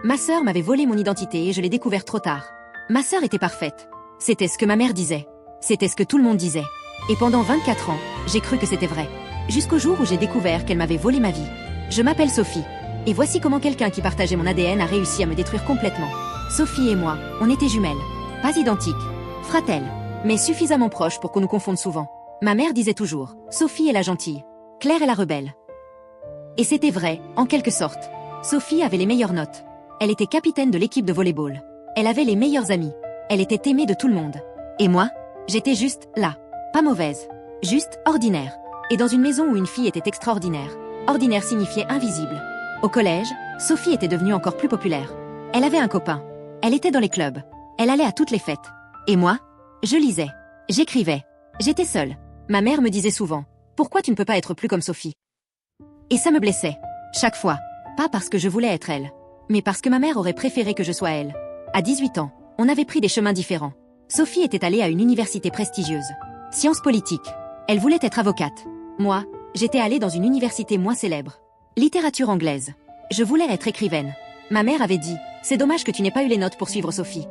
Ma sœur m'avait volé mon identité et je l'ai découvert trop tard. Ma sœur était parfaite. C'était ce que ma mère disait. C'était ce que tout le monde disait. Et pendant 24 ans, j'ai cru que c'était vrai. Jusqu'au jour où j'ai découvert qu'elle m'avait volé ma vie. Je m'appelle Sophie. Et voici comment quelqu'un qui partageait mon ADN a réussi à me détruire complètement. Sophie et moi, on était jumelles. Pas identiques. Fratelles. Mais suffisamment proches pour qu'on nous confonde souvent. Ma mère disait toujours, Sophie est la gentille. Claire est la rebelle. Et c'était vrai, en quelque sorte. Sophie avait les meilleures notes. Elle était capitaine de l'équipe de volley-ball. Elle avait les meilleurs amis. Elle était aimée de tout le monde. Et moi, j'étais juste là. Pas mauvaise. Juste ordinaire. Et dans une maison où une fille était extraordinaire. Ordinaire signifiait invisible. Au collège, Sophie était devenue encore plus populaire. Elle avait un copain. Elle était dans les clubs. Elle allait à toutes les fêtes. Et moi, je lisais. J'écrivais. J'étais seule. Ma mère me disait souvent, pourquoi tu ne peux pas être plus comme Sophie? Et ça me blessait. Chaque fois. Pas parce que je voulais être elle. Mais parce que ma mère aurait préféré que je sois elle. À 18 ans, on avait pris des chemins différents. Sophie était allée à une université prestigieuse. Sciences politiques. Elle voulait être avocate. Moi, j'étais allée dans une université moins célèbre. Littérature anglaise. Je voulais être écrivaine. Ma mère avait dit, c'est dommage que tu n'aies pas eu les notes pour suivre Sophie.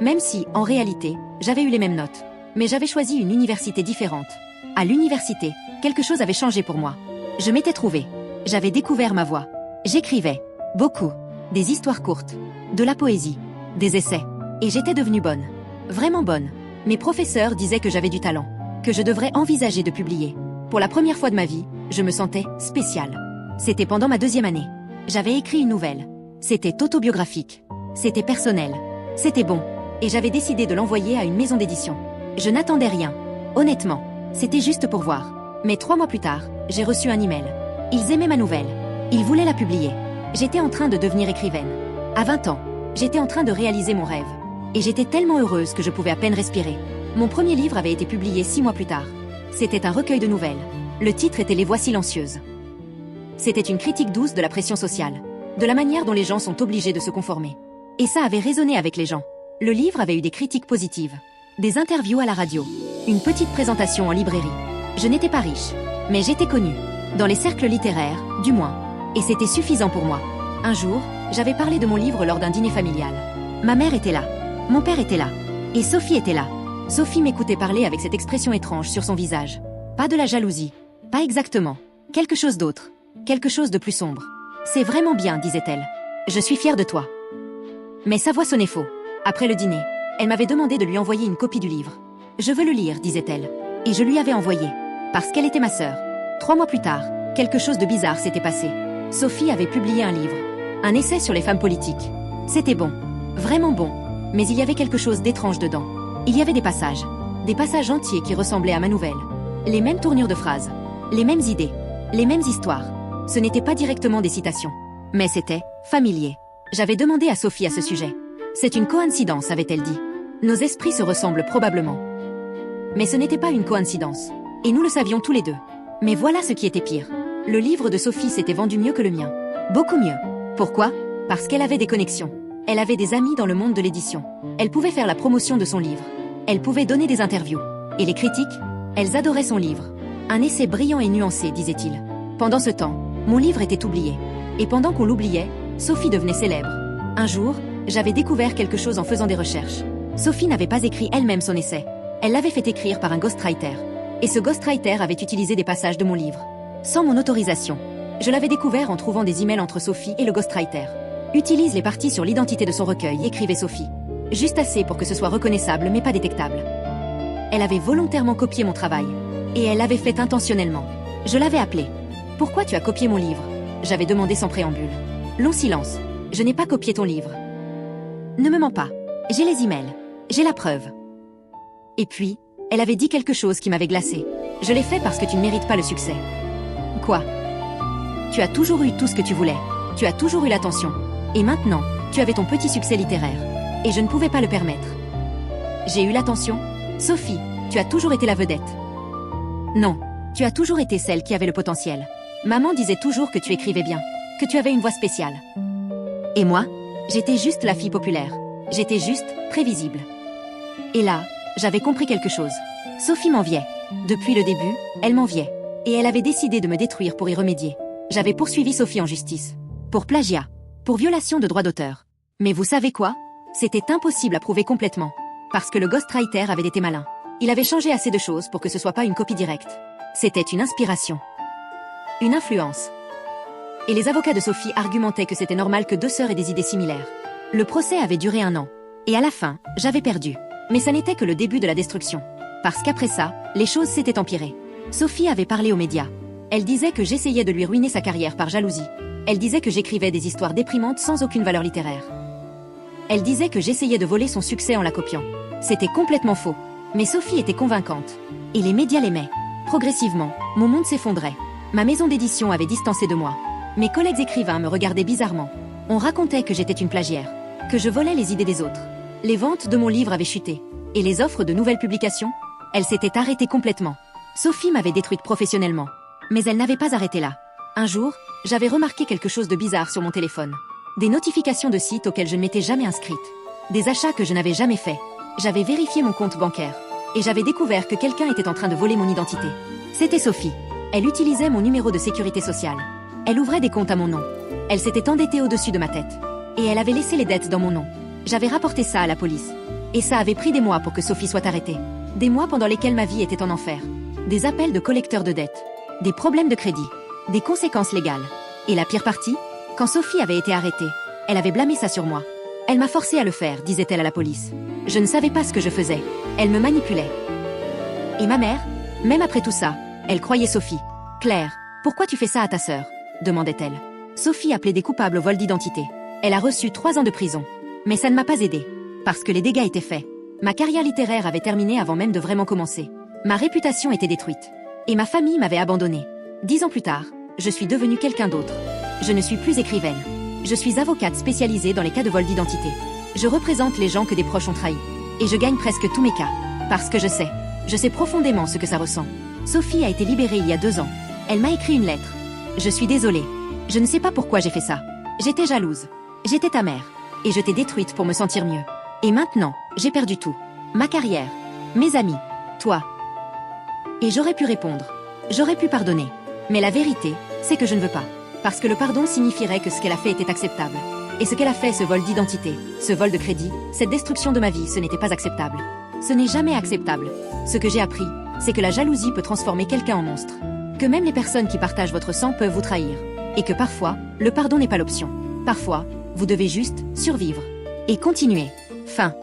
Même si, en réalité, j'avais eu les mêmes notes. Mais j'avais choisi une université différente. À l'université, quelque chose avait changé pour moi. Je m'étais trouvée. J'avais découvert ma voix. J'écrivais. Beaucoup. Des histoires courtes. De la poésie. Des essais. Et j'étais devenue bonne. Vraiment bonne. Mes professeurs disaient que j'avais du talent. Que je devrais envisager de publier. Pour la première fois de ma vie, je me sentais spéciale. C'était pendant ma 2e année. J'avais écrit une nouvelle. C'était autobiographique. C'était personnel. C'était bon. Et j'avais décidé de l'envoyer à une maison d'édition. Je n'attendais rien. Honnêtement. C'était juste pour voir. Mais 3 mois plus tard, j'ai reçu un email. Ils aimaient ma nouvelle. Ils voulaient la publier. J'étais en train de devenir écrivaine. À 20 ans, j'étais en train de réaliser mon rêve. Et j'étais tellement heureuse que je pouvais à peine respirer. Mon premier livre avait été publié 6 mois plus tard. C'était un recueil de nouvelles. Le titre était Les Voix silencieuses. C'était une critique douce de la pression sociale. De la manière dont les gens sont obligés de se conformer. Et ça avait résonné avec les gens. Le livre avait eu des critiques positives. Des interviews à la radio. Une petite présentation en librairie. Je n'étais pas riche. Mais j'étais connue. Dans les cercles littéraires, du moins. Et c'était suffisant pour moi. Un jour, j'avais parlé de mon livre lors d'un dîner familial. Ma mère était là. Mon père était là. Et Sophie était là. Sophie m'écoutait parler avec cette expression étrange sur son visage. Pas de la jalousie. Pas exactement. Quelque chose d'autre. Quelque chose de plus sombre. C'est vraiment bien, disait-elle. Je suis fière de toi. Mais sa voix sonnait faux. Après le dîner, elle m'avait demandé de lui envoyer une copie du livre. Je veux le lire, disait-elle. Et je lui avais envoyé. Parce qu'elle était ma sœur. 3 mois plus tard, quelque chose de bizarre s'était passé. Sophie avait publié un livre. Un essai sur les femmes politiques. C'était bon. Vraiment bon. Mais il y avait quelque chose d'étrange dedans. Il y avait des passages. Des passages entiers qui ressemblaient à ma nouvelle. Les mêmes tournures de phrases. Les mêmes idées. Les mêmes histoires. Ce n'était pas directement des citations. Mais c'était familier. J'avais demandé à Sophie à ce sujet. C'est une coïncidence, avait-elle dit. Nos esprits se ressemblent probablement. Mais ce n'était pas une coïncidence. Et nous le savions tous les deux. Mais voilà ce qui était pire. Le livre de Sophie s'était vendu mieux que le mien. Beaucoup mieux. Pourquoi? Parce qu'elle avait des connexions. Elle avait des amis dans le monde de l'édition. Elle pouvait faire la promotion de son livre. Elle pouvait donner des interviews. Et les critiques? Elles adoraient son livre. Un essai brillant et nuancé, disait-il. Pendant ce temps, mon livre était oublié. Et pendant qu'on l'oubliait, Sophie devenait célèbre. Un jour, j'avais découvert quelque chose en faisant des recherches. Sophie n'avait pas écrit elle-même son essai. Elle l'avait fait écrire par un ghostwriter. Et ce ghostwriter avait utilisé des passages de mon livre. Sans mon autorisation. Je l'avais découvert en trouvant des emails entre Sophie et le ghostwriter. Utilise les parties sur l'identité de son recueil, écrivait Sophie. Juste assez pour que ce soit reconnaissable mais pas détectable. Elle avait volontairement copié mon travail. Et elle l'avait fait intentionnellement. Je l'avais appelée. Pourquoi tu as copié mon livre? J'avais demandé sans préambule. Long silence. Je n'ai pas copié ton livre. Ne me mens pas. J'ai les emails. J'ai la preuve. Et puis, elle avait dit quelque chose qui m'avait glacée. Je l'ai fait parce que tu ne mérites pas le succès. Quoi? Tu as toujours eu tout ce que tu voulais. Tu as toujours eu l'attention. Et maintenant, tu avais ton petit succès littéraire. Et je ne pouvais pas le permettre. J'ai eu l'attention? Sophie, tu as toujours été la vedette. Non, tu as toujours été celle qui avait le potentiel. Maman disait toujours que tu écrivais bien, que tu avais une voix spéciale. Et moi, j'étais juste la fille populaire. J'étais juste prévisible. Et là, j'avais compris quelque chose. Sophie m'enviait. Depuis le début, elle m'enviait. Et elle avait décidé de me détruire pour y remédier. J'avais poursuivi Sophie en justice. Pour plagiat. pour violation de droit d'auteur. Mais vous savez quoi? C'était impossible à prouver complètement. Parce que le ghostwriter avait été malin. Il avait changé assez de choses pour que ce soit pas une copie directe. C'était une inspiration. Une influence. Et les avocats de Sophie argumentaient que c'était normal que deux sœurs aient des idées similaires. Le procès avait duré 1 an. Et à la fin, j'avais perdu. Mais ça n'était que le début de la destruction. Parce qu'après ça, les choses s'étaient empirées. Sophie avait parlé aux médias. Elle disait que j'essayais de lui ruiner sa carrière par jalousie. Elle disait que j'écrivais des histoires déprimantes sans aucune valeur littéraire. Elle disait que j'essayais de voler son succès en la copiant. C'était complètement faux. Mais Sophie était convaincante. Et les médias l'aimaient. Progressivement, mon monde s'effondrait. Ma maison d'édition avait distancé de moi. Mes collègues écrivains me regardaient bizarrement. On racontait que j'étais une plagiaire, que je volais les idées des autres. Les ventes de mon livre avaient chuté. Et les offres de nouvelles publications? Elles s'étaient arrêtées complètement. Sophie m'avait détruite professionnellement. Mais elle n'avait pas arrêté là. Un jour, j'avais remarqué quelque chose de bizarre sur mon téléphone. Des notifications de sites auxquels je ne m'étais jamais inscrite. Des achats que je n'avais jamais faits. J'avais vérifié mon compte bancaire. Et j'avais découvert que quelqu'un était en train de voler mon identité. C'était Sophie. Elle utilisait mon numéro de sécurité sociale. Elle ouvrait des comptes à mon nom. Elle s'était endettée au-dessus de ma tête. Et elle avait laissé les dettes dans mon nom. J'avais rapporté ça à la police. Et ça avait pris des mois pour que Sophie soit arrêtée. Des mois pendant lesquels ma vie était en enfer. Des appels de collecteurs de dettes. Des problèmes de crédit. Des conséquences légales. Et la pire partie? Quand Sophie avait été arrêtée, elle avait blâmé ça sur moi. Elle m'a forcé à le faire, disait-elle à la police. Je ne savais pas ce que je faisais. Elle me manipulait. Et ma mère? Même après tout ça, elle croyait Sophie. Claire, pourquoi tu fais ça à ta sœur? Demandait-elle. Sophie a plaidé coupable au vol d'identité. Elle a reçu 3 ans de prison. Mais ça ne m'a pas aidée. Parce que les dégâts étaient faits. Ma carrière littéraire avait terminé avant même de vraiment commencer. Ma réputation était détruite. Et ma famille m'avait abandonnée. 10 ans plus tard, je suis devenue quelqu'un d'autre. Je ne suis plus écrivaine. Je suis avocate spécialisée dans les cas de vol d'identité. Je représente les gens que des proches ont trahis. Et je gagne presque tous mes cas. Parce que je sais profondément ce que ça ressent. Sophie a été libérée il y a 2 ans. Elle m'a écrit une lettre. Je suis désolée. Je ne sais pas pourquoi j'ai fait ça. J'étais jalouse. J'étais ta mère. Et je t'ai détruite pour me sentir mieux. Et maintenant, j'ai perdu tout. Ma carrière. Mes amis. Toi. Et j'aurais pu répondre. J'aurais pu pardonner. Mais la vérité, c'est que je ne veux pas. Parce que le pardon signifierait que ce qu'elle a fait était acceptable. Et ce qu'elle a fait, ce vol d'identité, ce vol de crédit, cette destruction de ma vie, ce n'était pas acceptable. Ce n'est jamais acceptable. Ce que j'ai appris, c'est que la jalousie peut transformer quelqu'un en monstre. Que même les personnes qui partagent votre sang peuvent vous trahir. Et que parfois, le pardon n'est pas l'option. Parfois, vous devez juste survivre. Et continuer. Fin.